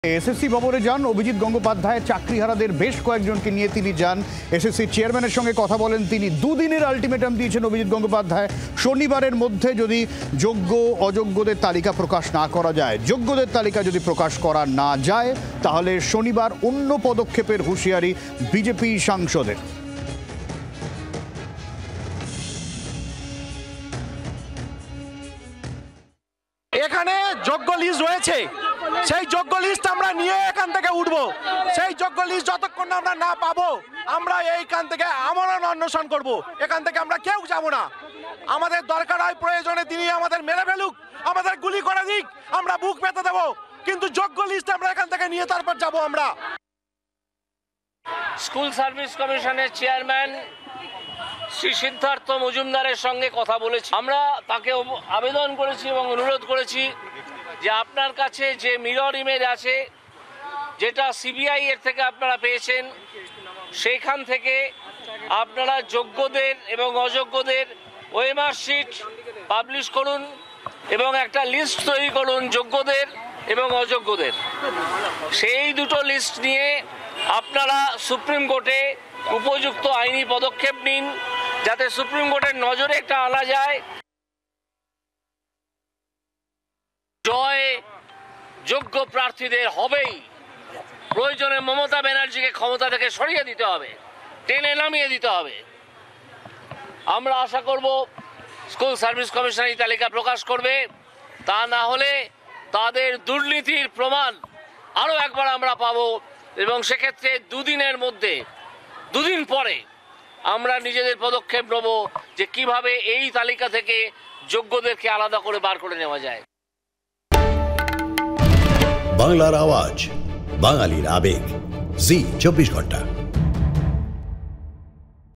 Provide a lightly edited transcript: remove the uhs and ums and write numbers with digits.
SSC ভবনে যান অভিজিৎ গঙ্গোপাধ্যায়। চাকরিহারাদের বেশ কয়েকজনকে নিয়ে তিনি যান। এসএসসি চেয়ারম্যানের সঙ্গে কথা বলেন তিনি। দুদিনের আলটিমেটাম দিয়েছেন অভিজিৎ গঙ্গোপাধ্যায়। শনিবারের মধ্যে যদি যোগ্য অযোগ্যদের তালিকা প্রকাশ না করা যায়, যোগ্যদের তালিকা যদি প্রকাশ করা না যায়, তাহলে শনিবার অন্য পদক্ষেপের হুঁশিয়ারি বিজেপি সাংসদের। এখানে যোগ্য লিস্ট রয়েছে, সেই যোগ্য লিস্ট আমরা নিয়ে এখান থেকে উঠবো। সেই যোগ্য লিস্ট যতক্ষণ আমরা না পাবো, আমরা এইখান থেকে আমরণ অন্বেষণ করব। এখান থেকে আমরা কেউ যাব না। আমাদের দরকার হয় প্রয়োজনে তিনি আমাদের মেরে ফেলুক, আমাদের গুলি করে দিক, আমরা বুক পেতে দেবো, কিন্তু যোগ্য লিস্ট আমরা এখান থেকে নিয়ে তারপর যাব। আমরা স্কুল সার্ভিস কমিশনের চেয়ারম্যান শ্রী সিদ্ধার্থ মজুমদারের সঙ্গে কথা বলেছি। আমরা তাকে আবেদন করেছি এবং অনুরোধ করেছি যে আপনার কাছে যে মিরর ইমেজ আছে, যেটা সিবিআই এর থেকে আপনারা পেয়েছেন, সেইখান থেকে আপনারা যোগ্যদের এবং অযোগ্যদের ওএমআর শিট পাবলিশ করুন এবং একটা লিস্ট তৈরি করুন যোগ্যদের এবং অযোগ্যদের। সেই দুটো লিস্ট নিয়ে আপনারা সুপ্রিম কোর্টে উপযুক্ত আইনি পদক্ষেপ নিন, যাতে সুপ্রিম কোর্টের নজরে একটা আনা যায়। জয় যোগ্য প্রার্থীদের হবেই। প্রয়োজনে মমতা ব্যানার্জিকে ক্ষমতা থেকে সরিয়ে দিতে হবে, টেনে নামিয়ে দিতে হবে। আমরা আশা করব স্কুল সার্ভিস কমিশন এই তালিকা প্রকাশ করবে। তা না হলে তাদের দুর্নীতির প্রমাণ আরও একবার আমরা পাবো এবং সেক্ষেত্রে দুদিন পরে আমরা নিজেদের পদক্ষেপ নেব যে কিভাবে এই তালিকা থেকে যোগ্যদেরকে আলাদা করে বার করে নেওয়া যায়। বাংলার আওয়াজ, বাঙালির আবেগ, জি 24 ঘন্টা।